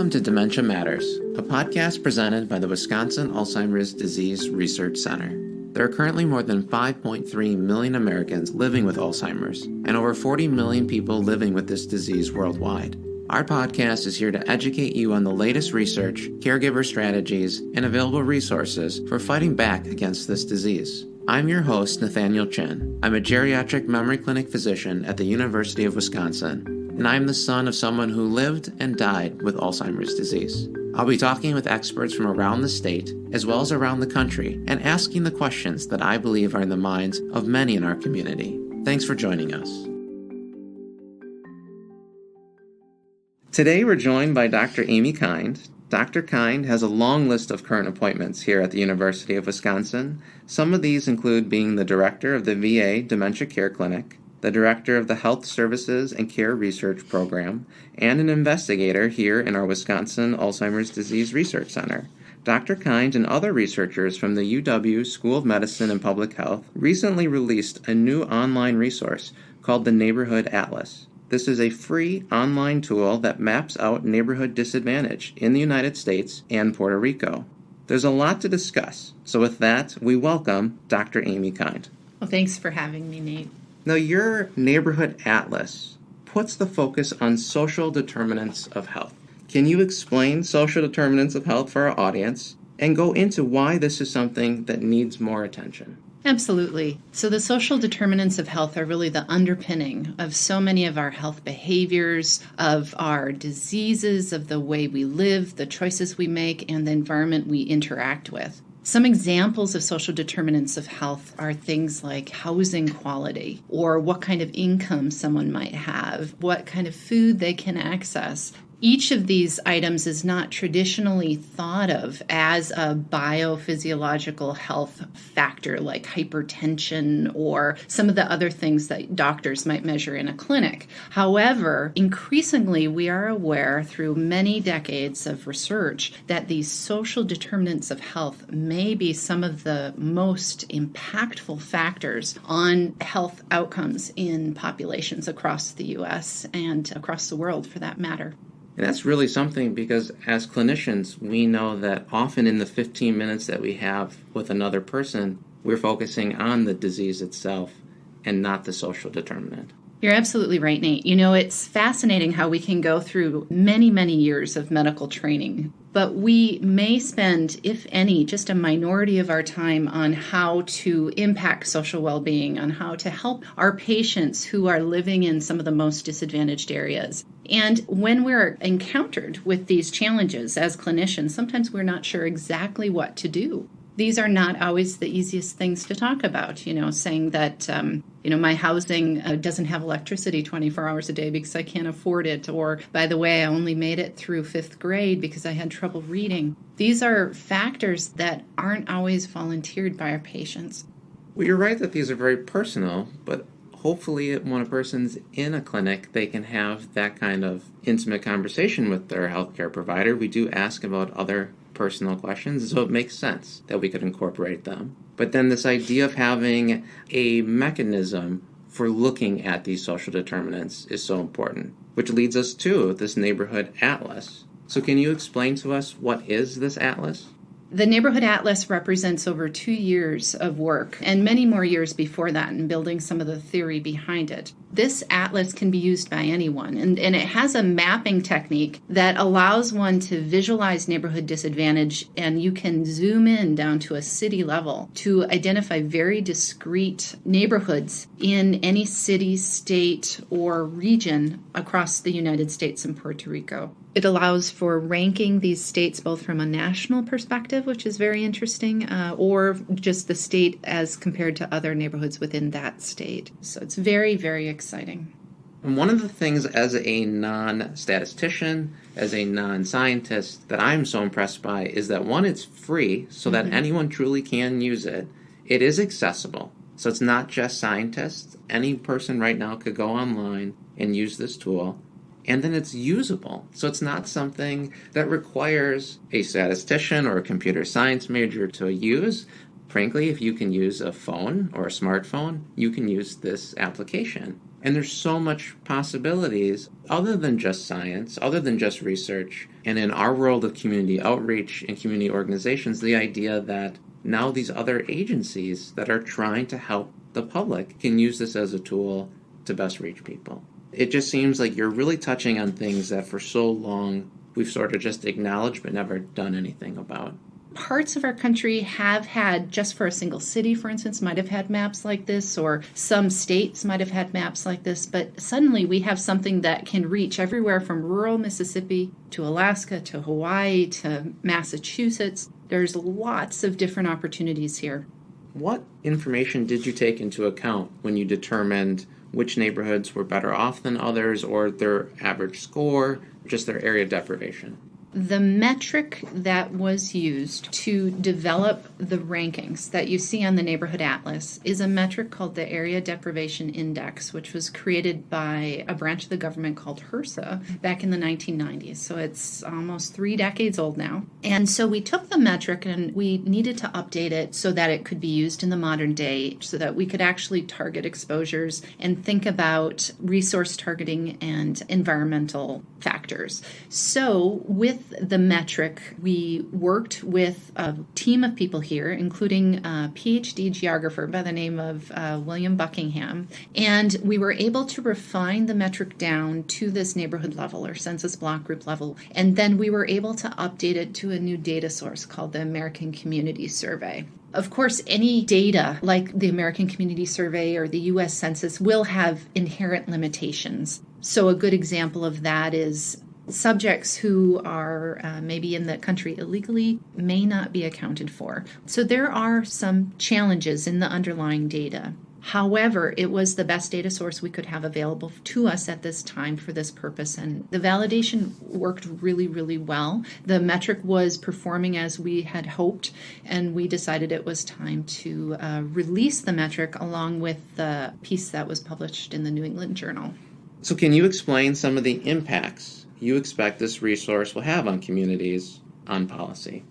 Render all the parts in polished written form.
Welcome to Dementia Matters, a podcast presented by the Wisconsin Alzheimer's Disease Research Center. There are currently more than 5.3 million Americans living with Alzheimer's and over 40 million people living with this disease worldwide. Our podcast is here to educate you on the latest research, caregiver strategies, and available resources for fighting back against this disease. I'm your host, Nathaniel Chin. I'm a geriatric memory clinic physician at the University of Wisconsin, and I'm the son of someone who lived and died with Alzheimer's disease. I'll be talking with experts from around the state, as well as around the country, and asking the questions that I believe are in the minds of many in our community. Thanks for joining us. Today we're joined by Dr. Amy Kind. Dr. Kind has a long list of current appointments here at the University of Wisconsin. Some of these include being the director of the VA Dementia Care Clinic, the director of the Health Services and Care Research Program, and an investigator here in our Wisconsin Alzheimer's Disease Research Center. Dr. Kind and other researchers from the UW School of Medicine and Public Health recently released a new online resource called the Neighborhood Atlas. This is a free online tool that maps out neighborhood disadvantage in the United States and Puerto Rico. There's a lot to discuss, so with that, we welcome Dr. Amy Kind. Well, thanks for having me, Nate. Now, your Neighborhood Atlas puts the focus on social determinants of health. Can you explain social determinants of health for our audience and go into why this is something that needs more attention? Absolutely. So the social determinants of health are really the underpinning of so many of our health behaviors, of our diseases, of the way we live, the choices we make, and the environment we interact with. Some examples of social determinants of health are things like housing quality, or what kind of income someone might have, what kind of food they can access. Each of these items is not traditionally thought of as a biophysiological health factor like hypertension or some of the other things that doctors might measure in a clinic. However, increasingly we are aware through many decades of research that these social determinants of health may be some of the most impactful factors on health outcomes in populations across the U.S. and across the world for that matter. And that's really something because as clinicians, we know that often in the 15 minutes that we have with another person, we're focusing on the disease itself and not the social determinant. You're absolutely right, Nate. You know, it's fascinating how we can go through many, many years of medical training, but we may spend, if any, just a minority of our time on how to impact social well-being, on how to help our patients who are living in some of the most disadvantaged areas. And when we're encountered with these challenges as clinicians, sometimes we're not sure exactly what to do. These are not always the easiest things to talk about, saying that, my housing doesn't have electricity 24 hours a day because I can't afford it. Or, by the way, I only made it through 5th grade because I had trouble reading. These are factors that aren't always volunteered by our patients. Well, you're right that these are very personal, but hopefully when a person's in a clinic, they can have that kind of intimate conversation with their healthcare provider. We do ask about other personal questions, so it makes sense that we could incorporate them. But then this idea of having a mechanism for looking at these social determinants is so important, which leads us to this Neighborhood Atlas. So can you explain to us what is this atlas? The Neighborhood Atlas represents over 2 years of work and many more years before that in building some of the theory behind it. This atlas can be used by anyone, and it has a mapping technique that allows one to visualize neighborhood disadvantage, and you can zoom in down to a city level to identify very discrete neighborhoods in any city, state, or region across the United States and Puerto Rico. It allows for ranking these states both from a national perspective, which is very interesting, or just the state as compared to other neighborhoods within that state. So it's very, very exciting. And one of the things as a non-statistician, as a non-scientist, that I'm so impressed by is that, one, it's free so that anyone truly can use it. It is accessible. So it's not just scientists. Any person right now could go online and use this tool. And then it's usable. So it's not something that requires a statistician or a computer science major to use. Frankly, if you can use a phone or a smartphone, you can use this application. And there's so much possibilities other than just science, other than just research. And in our world of community outreach and community organizations, the idea that now these other agencies that are trying to help the public can use this as a tool to best reach people. It just seems like you're really touching on things that for so long we've sort of just acknowledged but never done anything about. Parts of our country have had, just for a single city, for instance, might have had maps like this, or some states might have had maps like this, but suddenly we have something that can reach everywhere from rural Mississippi to Alaska to Hawaii to Massachusetts. There's lots of different opportunities here. What information did you take into account when you determined which neighborhoods were better off than others, or their average score, just their area deprivation? The metric that was used to develop the rankings that you see on the Neighborhood Atlas is a metric called the Area Deprivation Index, which was created by a branch of the government called HRSA back in the 1990s. So it's almost 3 decades old now. And so we took the metric and we needed to update it so that it could be used in the modern day, so that we could actually target exposures and think about resource targeting and environmental factors. So with the metric, we worked with a team of people here, including a PhD geographer by the name of William Buckingham, and we were able to refine the metric down to this neighborhood level or census block group level, and then we were able to update it to a new data source called the American Community Survey. Of course, any data like the American Community Survey or the U.S. Census will have inherent limitations. So a good example of that is subjects who are maybe in the country illegally may not be accounted for. So there are some challenges in the underlying data. However, it was the best data source we could have available to us at this time for this purpose, and the validation worked really, really well. The metric was performing as we had hoped, and we decided it was time to release the metric along with the piece that was published in the New England Journal. So can you explain some of the impacts you expect this resource will have on communities on policy?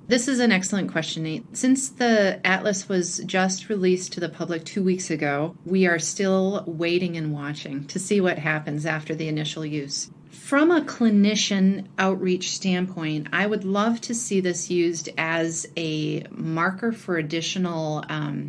This is an excellent question, Nate. Since the Atlas was just released to the public 2 weeks ago, we are still waiting and watching to see what happens after the initial use. From a clinician outreach standpoint, I would love to see this used as a marker for additional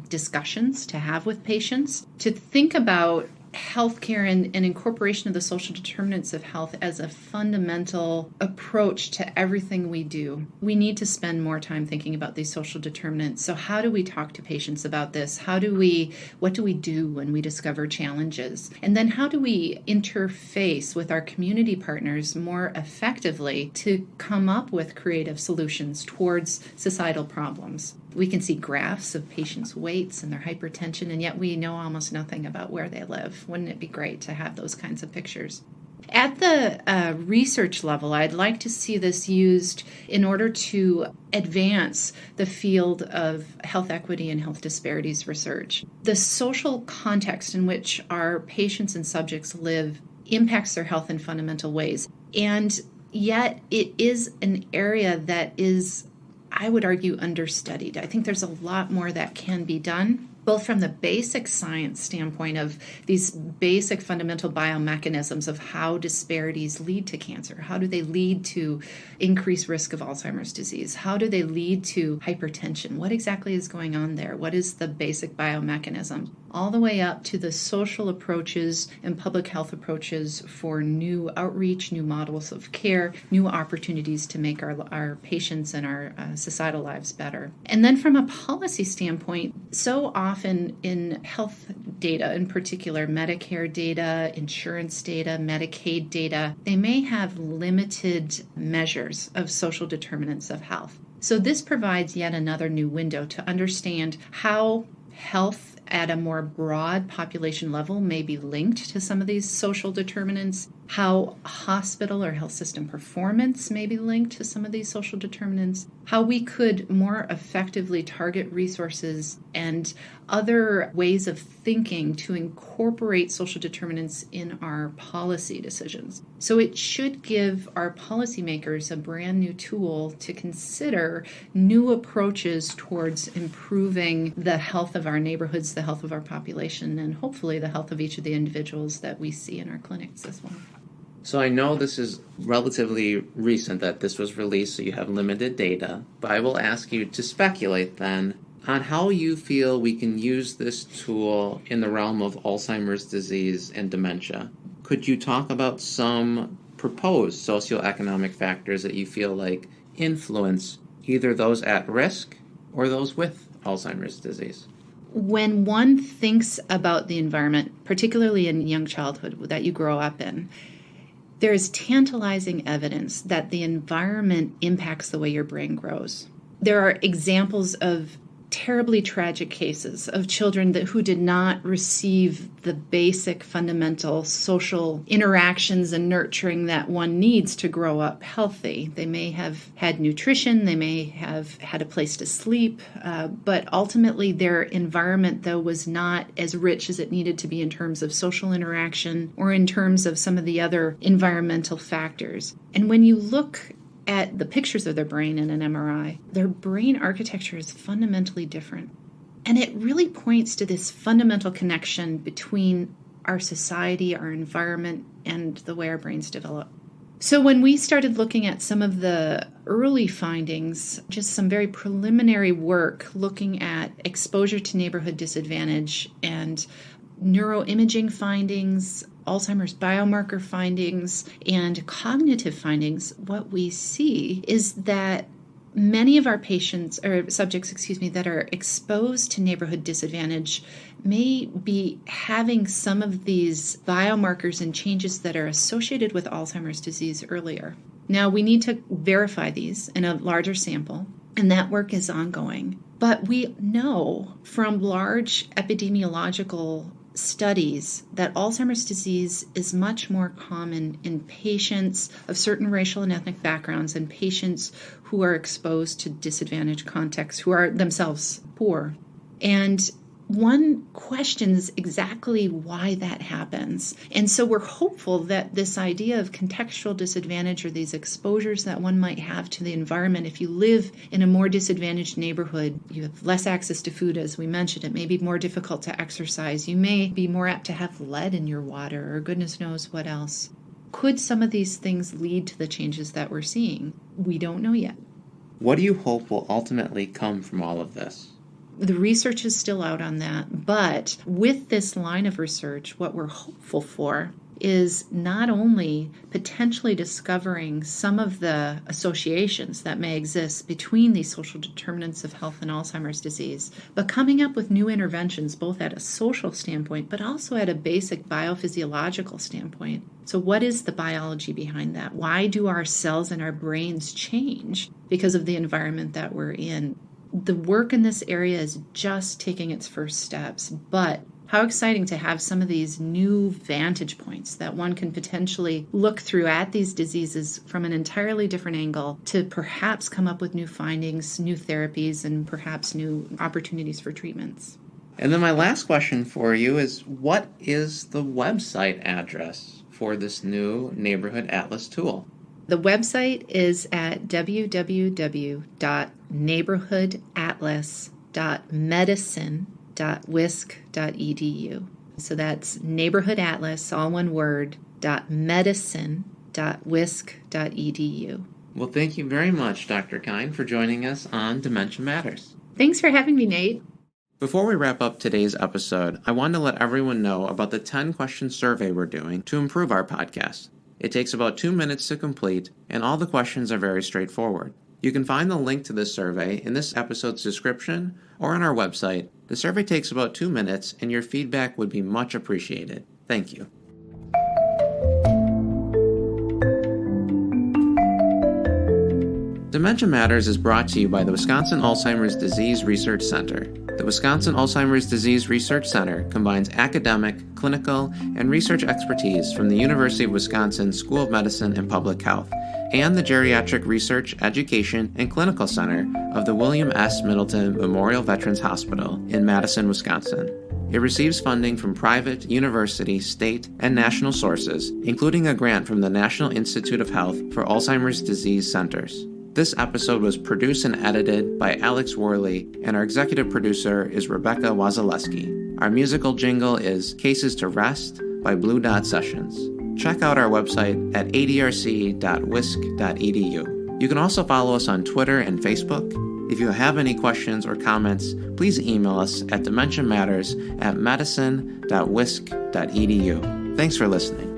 discussions to have with patients, to think about healthcare and incorporation of the social determinants of health as a fundamental approach to everything we do. We need to spend more time thinking about these social determinants. So how do we talk to patients about this? What do we do when we discover challenges? And then how do we interface with our community partners more effectively to come up with creative solutions towards societal problems? We can see graphs of patients' weights and their hypertension, and yet we know almost nothing about where they live. Wouldn't it be great to have those kinds of pictures? At the research level, I'd like to see this used in order to advance the field of health equity and health disparities research. The social context in which our patients and subjects live impacts their health in fundamental ways, and yet it is an area that is, I would argue, understudied. I think there's a lot more that can be done, both from the basic science standpoint of these basic fundamental biomechanisms of how disparities lead to cancer. How do they lead to increased risk of Alzheimer's disease? How do they lead to hypertension? What exactly is going on there? What is the basic biomechanism? All the way up to the social approaches and public health approaches for new outreach, new models of care, new opportunities to make our patients and our societal lives better. And then from a policy standpoint, so often in health data, in particular Medicare data, insurance data, Medicaid data, they may have limited measures of social determinants of health. So this provides yet another new window to understand how health at a more broad population level may be linked to some of these social determinants, how hospital or health system performance may be linked to some of these social determinants, how we could more effectively target resources and other ways of thinking to incorporate social determinants in our policy decisions. So it should give our policymakers a brand new tool to consider new approaches towards improving the health of our neighborhoods, the health of our population, and hopefully the health of each of the individuals that we see in our clinics as well. So I know this is relatively recent that this was released, so you have limited data, but I will ask you to speculate then on how you feel we can use this tool in the realm of Alzheimer's disease and dementia. Could you talk about some proposed socioeconomic factors that you feel like influence either those at risk or those with Alzheimer's disease? When one thinks about the environment, particularly in young childhood that you grow up in, there is tantalizing evidence that the environment impacts the way your brain grows. There are examples of terribly tragic cases of children who did not receive the basic fundamental social interactions and nurturing that one needs to grow up healthy. They may have had nutrition, they may have had a place to sleep, but ultimately their environment, though, was not as rich as it needed to be in terms of social interaction or in terms of some of the other environmental factors. And when you look at the pictures of their brain in an MRI, their brain architecture is fundamentally different. And it really points to this fundamental connection between our society, our environment, and the way our brains develop. So when we started looking at some of the early findings, just some very preliminary work looking at exposure to neighborhood disadvantage and neuroimaging findings, Alzheimer's biomarker findings, and cognitive findings, what we see is that many of our subjects that are exposed to neighborhood disadvantage may be having some of these biomarkers and changes that are associated with Alzheimer's disease earlier. Now, we need to verify these in a larger sample, and that work is ongoing. But we know from large epidemiological studies that Alzheimer's disease is much more common in patients of certain racial and ethnic backgrounds and patients who are exposed to disadvantaged contexts, who are themselves poor. And one questions exactly why that happens. And so we're hopeful that this idea of contextual disadvantage or these exposures that one might have to the environment, if you live in a more disadvantaged neighborhood, you have less access to food, as we mentioned, it may be more difficult to exercise, you may be more apt to have lead in your water or goodness knows what else. Could some of these things lead to the changes that we're seeing? We don't know yet. What do you hope will ultimately come from all of this? The research is still out on that, but with this line of research, what we're hopeful for is not only potentially discovering some of the associations that may exist between these social determinants of health and Alzheimer's disease, but coming up with new interventions both at a social standpoint, but also at a basic biophysiological standpoint. So what is the biology behind that? Why do our cells and our brains change because of the environment that we're in? The work in this area is just taking its first steps, but how exciting to have some of these new vantage points that one can potentially look through at these diseases from an entirely different angle to perhaps come up with new findings, new therapies, and perhaps new opportunities for treatments. And then my last question for you is, what is the website address for this new Neighborhood Atlas tool? The website is at www.neighborhoodatlas.medicine.wisc.edu. So that's Neighborhood Atlas, all one word, .medicine.wisc.edu. Well, thank you very much, Dr. Kind, for joining us on Dementia Matters. Thanks for having me, Nate. Before we wrap up today's episode, I want to let everyone know about the 10-question survey we're doing to improve our podcast. It takes about 2 minutes to complete, and all the questions are very straightforward. You can find the link to this survey in this episode's description or on our website. The survey takes about 2 minutes, and your feedback would be much appreciated. Thank you. Dementia Matters is brought to you by the Wisconsin Alzheimer's Disease Research Center. The The Wisconsin Alzheimer's Disease Research Center combines academic, clinical, and research expertise from the University of Wisconsin School of Medicine and Public Health and the Geriatric Research, Education, and Clinical Center of the William S. Middleton Memorial Veterans Hospital in Madison, Wisconsin. It receives funding from private, university, state, and national sources, including a grant from the National Institute of Health for Alzheimer's Disease Centers. This episode was produced and edited by Alex Worley, and our executive producer is Rebecca Wazaleski. Our musical jingle is Cases to Rest by Blue Dot Sessions. Check out our website at adrc.wisc.edu. You can also follow us on Twitter and Facebook. If you have any questions or comments, please email us at dementiamatters@medicine.wisc.edu. Thanks for listening.